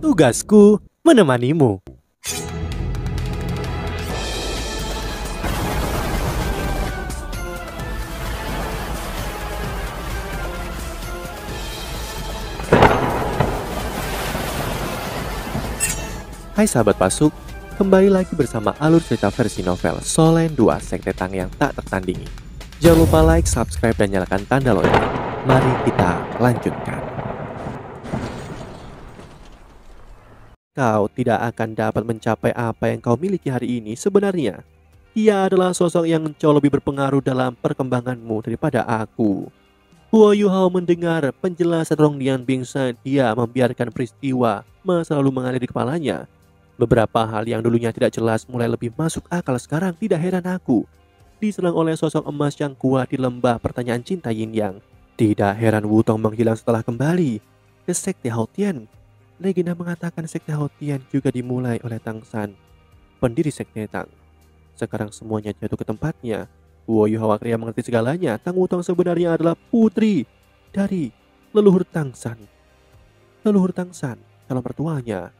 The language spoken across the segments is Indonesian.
Tugasku menemanimu. Hai sahabat Pasuk, kembali lagi bersama alur cerita versi novel Solen 2 Sekte Tang yang tak tertandingi. Jangan lupa like, subscribe, dan nyalakan tanda lonceng. Mari kita lanjutkan. Kau tidak akan dapat mencapai apa yang kau miliki hari ini sebenarnya. Dia adalah sosok yang jauh lebih berpengaruh dalam perkembanganmu daripada aku. Huo Yuhao mendengar penjelasan Rong Nianbing saat dia membiarkan peristiwa masa lalu mengalir di kepalanya. Beberapa hal yang dulunya tidak jelas mulai lebih masuk akal sekarang. Tidak heran aku diserang oleh sosok emas yang kuat di lembah pertanyaan cinta Yin Yang. Tidak heran Wutong menghilang setelah kembali ke Sekte Haotian. Legenda mengatakan Sekte Haotian juga dimulai oleh Tang San, pendiri Sekte Tang. Sekarang semuanya jatuh ke tempatnya. Huo Yuhao akhirnya mengerti segalanya. Tang Wutong sebenarnya adalah putri dari leluhur Tang San. Leluhur Tang San, calon mertuanya,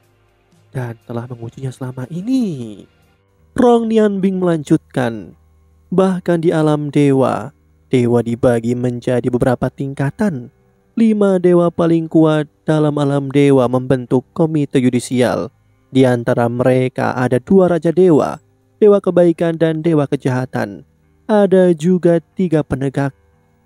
dan telah mengujinya selama ini. Rong Nianbing melanjutkan, bahkan di alam dewa, dewa dibagi menjadi beberapa tingkatan. 5 dewa paling kuat dalam alam dewa membentuk komite yudisial. Di antara mereka ada 2 raja dewa, dewa kebaikan dan dewa kejahatan. Ada juga 3 penegak,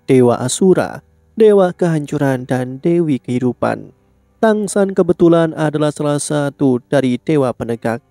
dewa asura, dewa kehancuran, dan dewi kehidupan. Tang San kebetulan adalah salah satu dari dewa penegak.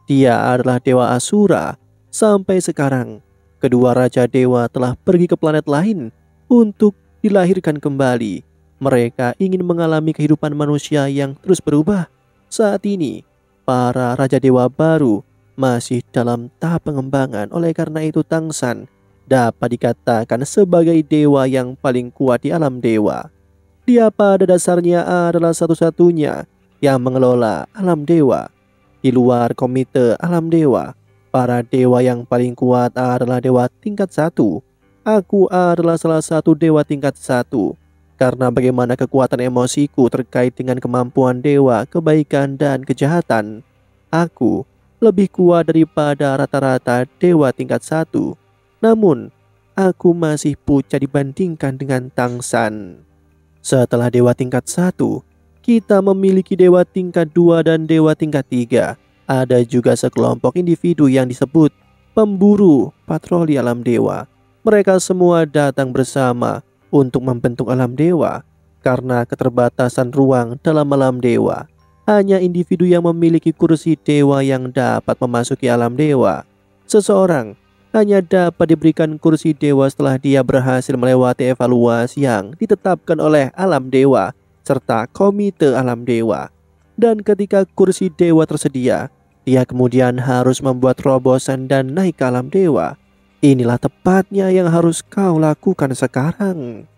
Dia adalah dewa asura. Sampai sekarang, kedua raja dewa telah pergi ke planet lain untuk dilahirkan kembali. Mereka ingin mengalami kehidupan manusia yang terus berubah. Saat ini, para raja dewa baru masih dalam tahap pengembangan. Oleh karena itu, Tang San dapat dikatakan sebagai dewa yang paling kuat di alam dewa. Dia pada dasarnya adalah satu-satunya yang mengelola alam dewa. Di luar komite alam dewa, para dewa yang paling kuat adalah dewa tingkat 1. Aku adalah salah satu dewa tingkat 1. Karena bagaimana kekuatan emosiku terkait dengan kemampuan dewa kebaikan dan kejahatan, aku lebih kuat daripada rata-rata dewa tingkat 1. Namun, aku masih pucat dibandingkan dengan Tang San. Setelah dewa tingkat 1, kita memiliki dewa tingkat 2 dan dewa tingkat 3. Ada juga sekelompok individu yang disebut pemburu patroli alam dewa. Mereka semua datang bersama untuk membentuk alam dewa. Karena keterbatasan ruang dalam alam dewa, hanya individu yang memiliki kursi dewa yang dapat memasuki alam dewa. Seseorang hanya dapat diberikan kursi dewa setelah dia berhasil melewati evaluasi yang ditetapkan oleh alam dewa serta komite alam dewa. Dan ketika kursi dewa tersedia, dia kemudian harus membuat terobosan dan naik ke alam dewa. Inilah tepatnya yang harus kau lakukan sekarang.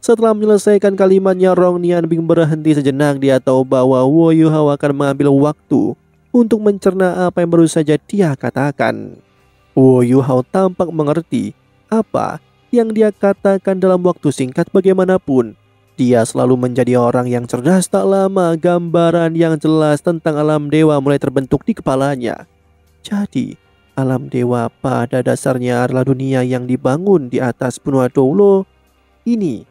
Setelah menyelesaikan kalimatnya, Rong Nianbing berhenti sejenak. Dia tahu bahwa Huo Yuhao akan mengambil waktu untuk mencerna apa yang baru saja dia katakan. Huo Yuhao tampak mengerti apa yang dia katakan dalam waktu singkat. Bagaimanapun, dia selalu menjadi orang yang cerdas. Tak lama, gambaran yang jelas tentang alam dewa mulai terbentuk di kepalanya. Jadi, alam dewa pada dasarnya adalah dunia yang dibangun di atas benua Doulo. Ini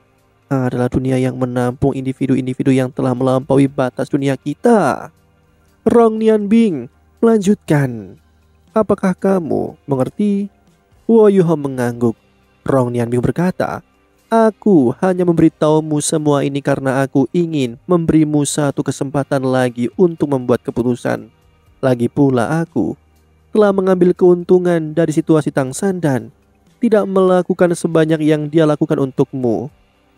adalah dunia yang menampung individu-individu yang telah melampaui batas dunia kita. Rong Nianbing melanjutkan, apakah kamu mengerti? Huo Yuhao mengangguk. Rong Nianbing berkata, aku hanya memberitahumu semua ini karena aku ingin memberimu satu kesempatan lagi untuk membuat keputusan. Lagi pula aku telah mengambil keuntungan dari situasi Tang San dan tidak melakukan sebanyak yang dia lakukan untukmu.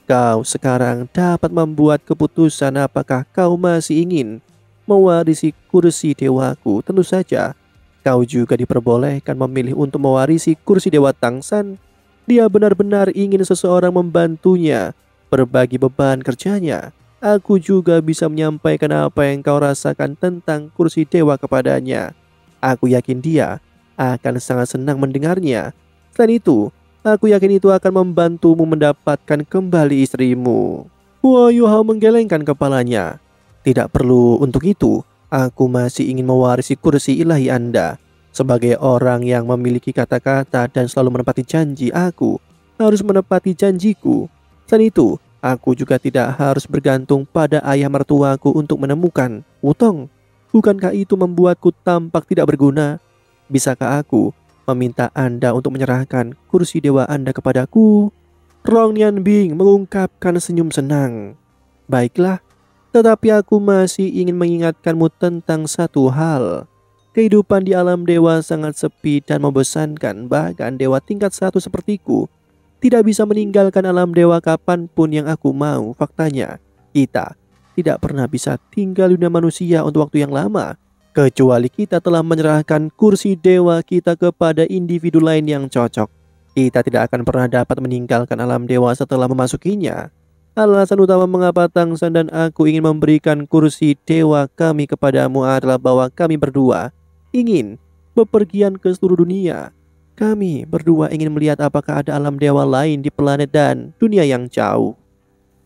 Kau sekarang dapat membuat keputusan apakah kau masih ingin mewarisi kursi dewaku. Tentu saja kau juga diperbolehkan memilih untuk mewarisi kursi dewa Tang San. Dia benar-benar ingin seseorang membantunya berbagi beban kerjanya. Aku juga bisa menyampaikan apa yang kau rasakan tentang kursi dewa kepadanya. Aku yakin dia akan sangat senang mendengarnya. Selain itu, aku yakin itu akan membantumu mendapatkan kembali istrimu. Huo Yuhao menggelengkan kepalanya. Tidak perlu untuk itu. Aku masih ingin mewarisi kursi ilahi Anda. Sebagai orang yang memiliki kata-kata dan selalu menepati janji, aku harus menepati janjiku. Selain itu, aku juga tidak harus bergantung pada ayah mertuaku untuk menemukan Wutong. Bukankah itu membuatku tampak tidak berguna? Bisakah aku meminta Anda untuk menyerahkan kursi dewa Anda kepadaku? Rong Nianbing mengungkapkan senyum senang. Baiklah, tetapi aku masih ingin mengingatkanmu tentang satu hal. Kehidupan di alam dewa sangat sepi dan membosankan. Bahkan dewa tingkat 1 sepertiku tidak bisa meninggalkan alam dewa kapanpun yang aku mau. Faktanya, kita tidak pernah bisa tinggal di dunia manusia untuk waktu yang lama, kecuali kita telah menyerahkan kursi dewa kita kepada individu lain yang cocok. Kita tidak akan pernah dapat meninggalkan alam dewa setelah memasukinya. Alasan utama mengapa Tangsan dan aku ingin memberikan kursi dewa kami kepadamu adalah bahwa kami berdua ingin bepergian ke seluruh dunia. Kami berdua ingin melihat apakah ada alam dewa lain di planet dan dunia yang jauh.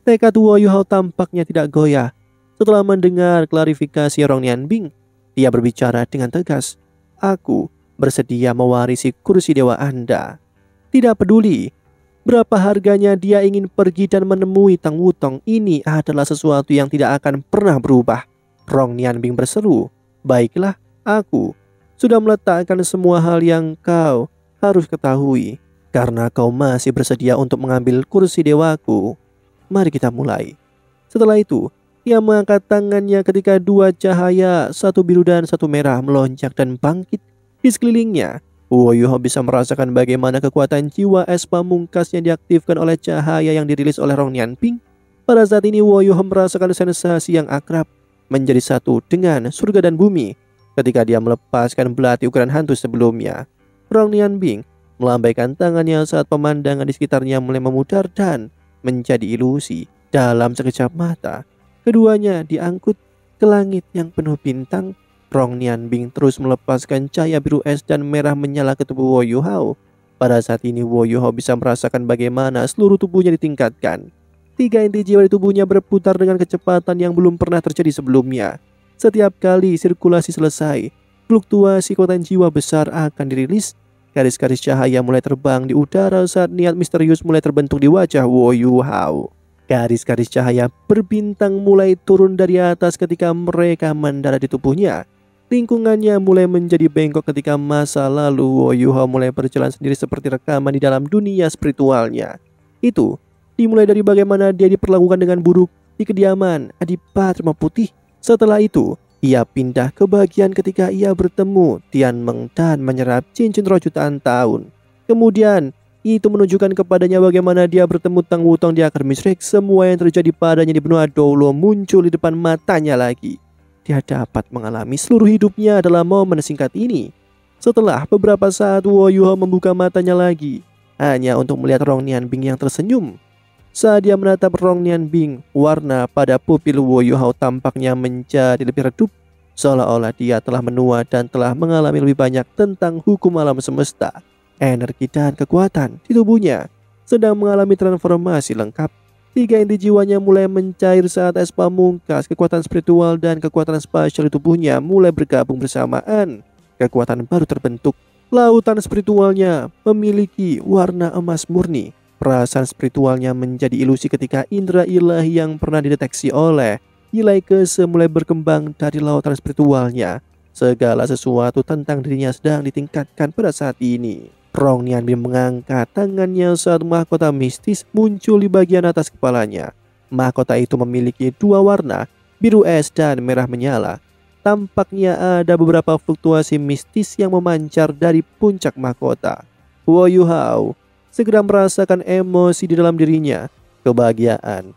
Tekad Wo Yuhao tampaknya tidak goyah. Setelah mendengar klarifikasi Rong Nianbing, dia berbicara dengan tegas. Aku bersedia mewarisi kursi dewa Anda. Tidak peduli berapa harganya, dia ingin pergi dan menemui Tang Wutong. Ini adalah sesuatu yang tidak akan pernah berubah. Rong Nianbing berseru, baiklah, aku sudah meletakkan semua hal yang kau harus ketahui. Karena kau masih bersedia untuk mengambil kursi dewaku, mari kita mulai. Setelah itu, ia mengangkat tangannya ketika dua cahaya, satu biru dan satu merah, melonjak dan bangkit di sekelilingnya. Wo Yuhao bisa merasakan bagaimana kekuatan jiwa es pamungkas yang diaktifkan oleh cahaya yang dirilis oleh Rong Nianbing. Pada saat ini Wo Yuhao merasakan sensasi yang akrab, menjadi satu dengan surga dan bumi ketika dia melepaskan belati ukuran hantu sebelumnya. Rong Nianbing melambaikan tangannya saat pemandangan di sekitarnya mulai memudar dan menjadi ilusi. Dalam sekejap mata, keduanya diangkut ke langit yang penuh bintang. Rong Nianbing terus melepaskan cahaya biru es dan merah menyala ke tubuh Wo Yuhao. Pada saat ini Wo Yuhao bisa merasakan bagaimana seluruh tubuhnya ditingkatkan. 3 inti jiwa di tubuhnya berputar dengan kecepatan yang belum pernah terjadi sebelumnya. Setiap kali sirkulasi selesai, fluktuasi kekuatan jiwa besar akan dirilis. Garis-garis cahaya mulai terbang di udara saat niat misterius mulai terbentuk di wajah Wo Yuhao. Garis-garis cahaya berbintang mulai turun dari atas ketika mereka mendarat di tubuhnya. Lingkungannya mulai menjadi bengkok ketika masa lalu Wo Yuhao mulai berjalan sendiri seperti rekaman di dalam dunia spiritualnya. Itu dimulai dari bagaimana dia diperlakukan dengan buruk di kediaman Adipati Rimau Putih. Setelah itu, ia pindah ke bagian ketika ia bertemu Tian Meng dan menyerap cincin roh jutaan tahun. Kemudian, itu menunjukkan kepadanya bagaimana dia bertemu Tang Wutong di Akademi Shrek. Semua yang terjadi padanya di benua Doulo muncul di depan matanya lagi. Dia dapat mengalami seluruh hidupnya dalam momen singkat ini. Setelah beberapa saat, Wo Yuhao membuka matanya lagi, hanya untuk melihat Rong Nianbing yang tersenyum. Saat dia menatap Rong Nianbing, warna pada pupil Wo Yuhao tampaknya menjadi lebih redup, seolah-olah dia telah menua dan telah mengalami lebih banyak tentang hukum alam semesta. Energi dan kekuatan di tubuhnya sedang mengalami transformasi lengkap. 3 inti jiwanya mulai mencair saat es pamungkas, kekuatan spiritual dan kekuatan spasial di tubuhnya mulai bergabung bersamaan. Kekuatan baru terbentuk. Lautan spiritualnya memiliki warna emas murni. Perasaan spiritualnya menjadi ilusi ketika indera ilahi yang pernah dideteksi oleh nilai Kese mulai berkembang dari lautan spiritualnya. Segala sesuatu tentang dirinya sedang ditingkatkan pada saat ini. Rong Nianbing mengangkat tangannya saat mahkota mistis muncul di bagian atas kepalanya. Mahkota itu memiliki 2 warna, biru es dan merah menyala. Tampaknya ada beberapa fluktuasi mistis yang memancar dari puncak mahkota. Wo Yuhao segera merasakan emosi di dalam dirinya. Kebahagiaan,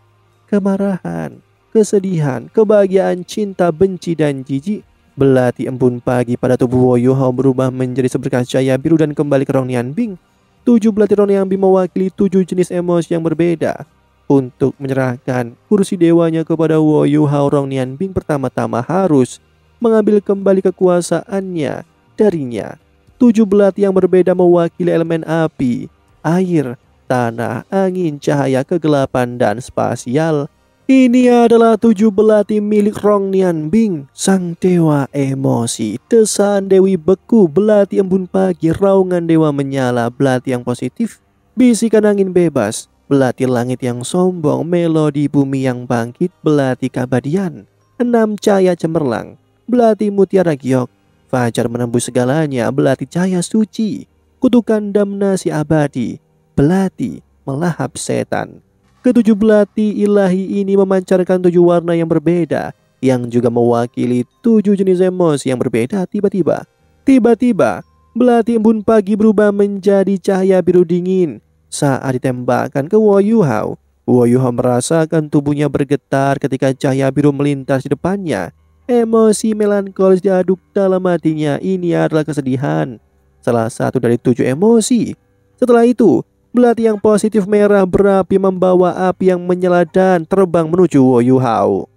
kemarahan, kesedihan, kebahagiaan, cinta, benci, dan jijik. Belati embun pagi pada tubuh Wo Yuhao berubah menjadi seberkas cahaya biru dan kembali ke Rong Nianbing. 7 belati Rong Nianbing mewakili 7 jenis emosi yang berbeda. Untuk menyerahkan kursi dewanya kepada Wo Yuhao, Rong Nianbing pertama-tama harus mengambil kembali kekuasaannya darinya. 7 belati yang berbeda mewakili elemen api, air, tanah, angin, cahaya, kegelapan, dan spasial. Ini adalah 7 belati milik Rong Nianbing, sang dewa emosi. Desaan Dewi beku, belati embun pagi, raungan dewa menyala, belati yang positif, bisikan angin bebas, belati langit yang sombong, melodi bumi yang bangkit, belati keabadian, 6 cahaya cemerlang, belati mutiara giok, fajar menembus segalanya, belati cahaya suci, kutukan damnasi abadi, belati melahap setan. Ketujuh belati ilahi ini memancarkan 7 warna yang berbeda, yang juga mewakili 7 jenis emosi yang berbeda. Tiba-tiba, belati embun pagi berubah menjadi cahaya biru dingin. Saat ditembakkan ke Wo Yuhao, Wo Yuhao merasakan tubuhnya bergetar ketika cahaya biru melintas di depannya. Emosi melankolis diaduk dalam hatinya. Ini adalah kesedihan, salah satu dari 7 emosi. Setelah itu, belati yang positif merah berapi membawa api yang menyala dan terbang menuju Wo Yuhao.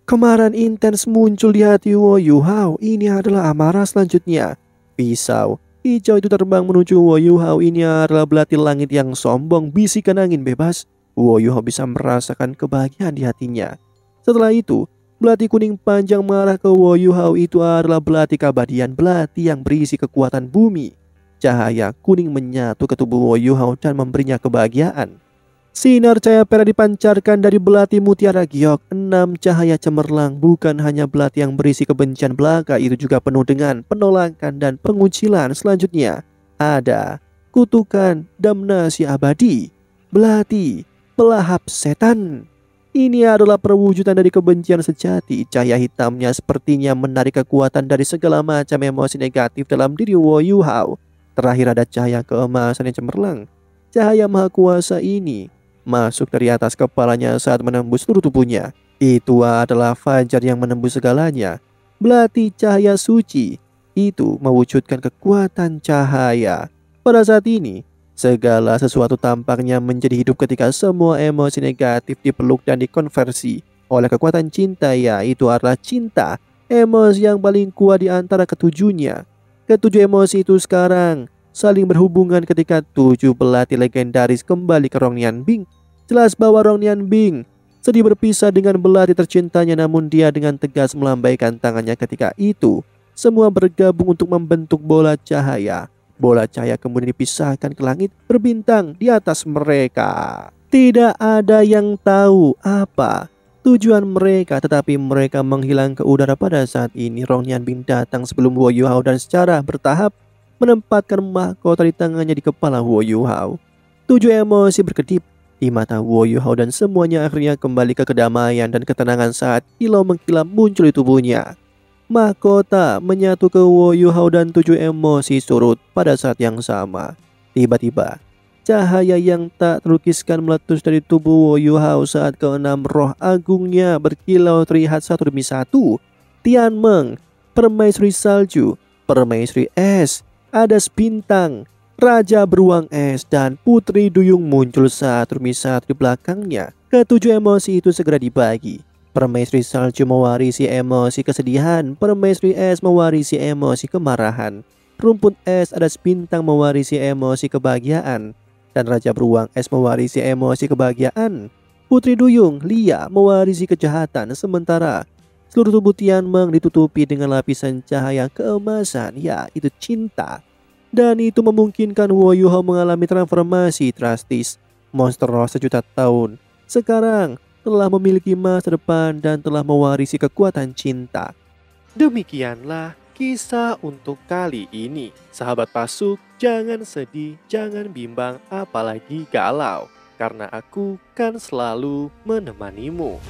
Kemarahan intens muncul di hati Wo Yuhao. Ini adalah amarah selanjutnya. Pisau hijau itu terbang menuju Wo Yuhao. Ini adalah belati langit yang sombong, bisikan angin bebas. Wo Yuhao bisa merasakan kebahagiaan di hatinya. Setelah itu, belati kuning panjang mengarah ke Wo Yuhao. Itu adalah belati keabadian, belati yang berisi kekuatan bumi. Cahaya kuning menyatu ke tubuh Wo Yuhao dan memberinya kebahagiaan. Sinar cahaya perak dipancarkan dari belati mutiara giok. 6 cahaya cemerlang, bukan hanya belati yang berisi kebencian belaka, itu juga penuh dengan penolakan dan pengucilan. Selanjutnya ada kutukan damnasi abadi, belati pelahap setan. Ini adalah perwujudan dari kebencian sejati. Cahaya hitamnya sepertinya menarik kekuatan dari segala macam emosi negatif dalam diri Wo Yuhao. Terakhir ada cahaya keemasan yang cemerlang. Cahaya maha kuasa ini masuk dari atas kepalanya saat menembus seluruh tubuhnya. Itu adalah fajar yang menembus segalanya. Belati cahaya suci itu mewujudkan kekuatan cahaya. Pada saat ini, segala sesuatu tampaknya menjadi hidup ketika semua emosi negatif dipeluk dan dikonversi oleh kekuatan cinta, yaitu adalah cinta, emosi yang paling kuat di antara ketujuhnya. Ketujuh emosi itu sekarang saling berhubungan ketika 7 belati legendaris kembali ke Rong Nianbing. Jelas bahwa Rong Nianbing sedih berpisah dengan belati tercintanya, namun dia dengan tegas melambaikan tangannya ketika itu. Semua bergabung untuk membentuk bola cahaya. Bola cahaya kemudian dipisahkan ke langit berbintang di atas mereka. Tidak ada yang tahu apa tujuan mereka, tetapi mereka menghilang ke udara pada saat ini. Rong Nianbing datang sebelum Wo Yuhao dan secara bertahap menempatkan mahkota di tangannya di kepala Wo Yuhao. 7 emosi berkedip di mata Wo Yuhao dan semuanya akhirnya kembali ke kedamaian dan ketenangan saat kilau mengkilap muncul di tubuhnya. Mahkota menyatu ke Wo Yuhao dan 7 emosi surut pada saat yang sama. Tiba-tiba, cahaya yang tak terlukiskan meletus dari tubuh Wo Yuhao saat keenam roh agungnya berkilau terlihat satu demi satu. Tianmeng, permaisuri salju, permaisuri es, Adas bintang, raja beruang es, dan putri duyung muncul satu demi satu di belakangnya. Ketujuh emosi itu segera dibagi. Permaisuri salju mewarisi emosi kesedihan, permaisuri es mewarisi emosi kemarahan, rumput es Adas bintang mewarisi emosi kebahagiaan, dan raja beruang es mewarisi emosi kebahagiaan. Putri duyung Lia mewarisi kejahatan, sementara seluruh tubuh Tianmeng ditutupi dengan lapisan cahaya keemasan, yaitu cinta. Dan itu memungkinkan Wo Yuhao mengalami transformasi drastis. Monster roh sejuta tahun sekarang telah memiliki masa depan dan telah mewarisi kekuatan cinta. Demikianlah kisah untuk kali ini. Sahabat Pasuk, jangan sedih, jangan bimbang, apalagi galau, karena aku kan selalu menemanimu.